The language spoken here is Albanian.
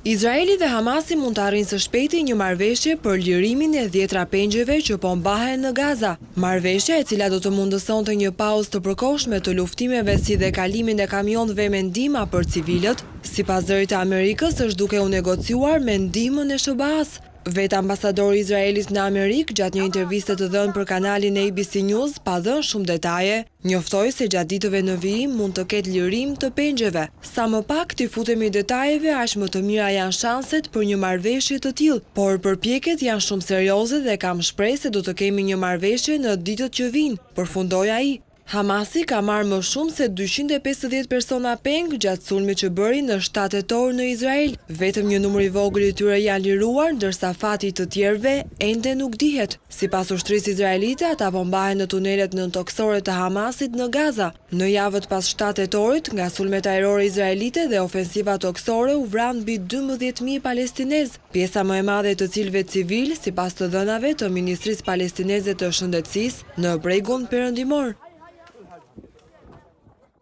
Izraeli dhe Hamasi mund të arrijnë së shpejti një marrëveshje për lirimin e 10 pengjeve që po mbahen në Gaza. Marrëveshja, e cila do të mundësonte një pauzë të përkohshme të luftimeve si dhe kalimin e kamionëve me ndihma për civilët, sipas zërit të Amerikës është duke u negociuar me ndihmën e SBA-s. Vetë ambasadori i Izraelit në Amerikë, gjatë një interviste të dhënë për kanalin e ABC News, pa dhënë shumë detaje, njoftoi se gjatë ditëve në vijim mund të ketë lirim të pengjeve. Sa më pak të futemi detajeve, aq më të mira janë shanset për një marrëveshje të tillë, por përpjekjet janë shumë serioze dhe kam shpresë se do të kemi një marrëveshje në ditët që vijnë, përfundoi ai. Hamasi ka marrë më shumë se 250 persona peng gjatë sulmit që bëri në 7 tetor në Izrael. Vetëm një numër i vogël i tyre janë liruar, ndërsa fati i të tjerëve ende nuk dihet. Sipas ushtrisë izraelite, ata po mbahen në tunelet nëntoksore të Hamasit në Gaza. Në javët pas 7 tetorit, nga sulmet ajrore izraelite dhe ofensiva toksore u vran mbi 12.000 palestinez, pjesa më e madhe të cilëve civil, sipas të dhënave të Ministrisë Palestineze të Shëndetësisë në bregun perëndimor.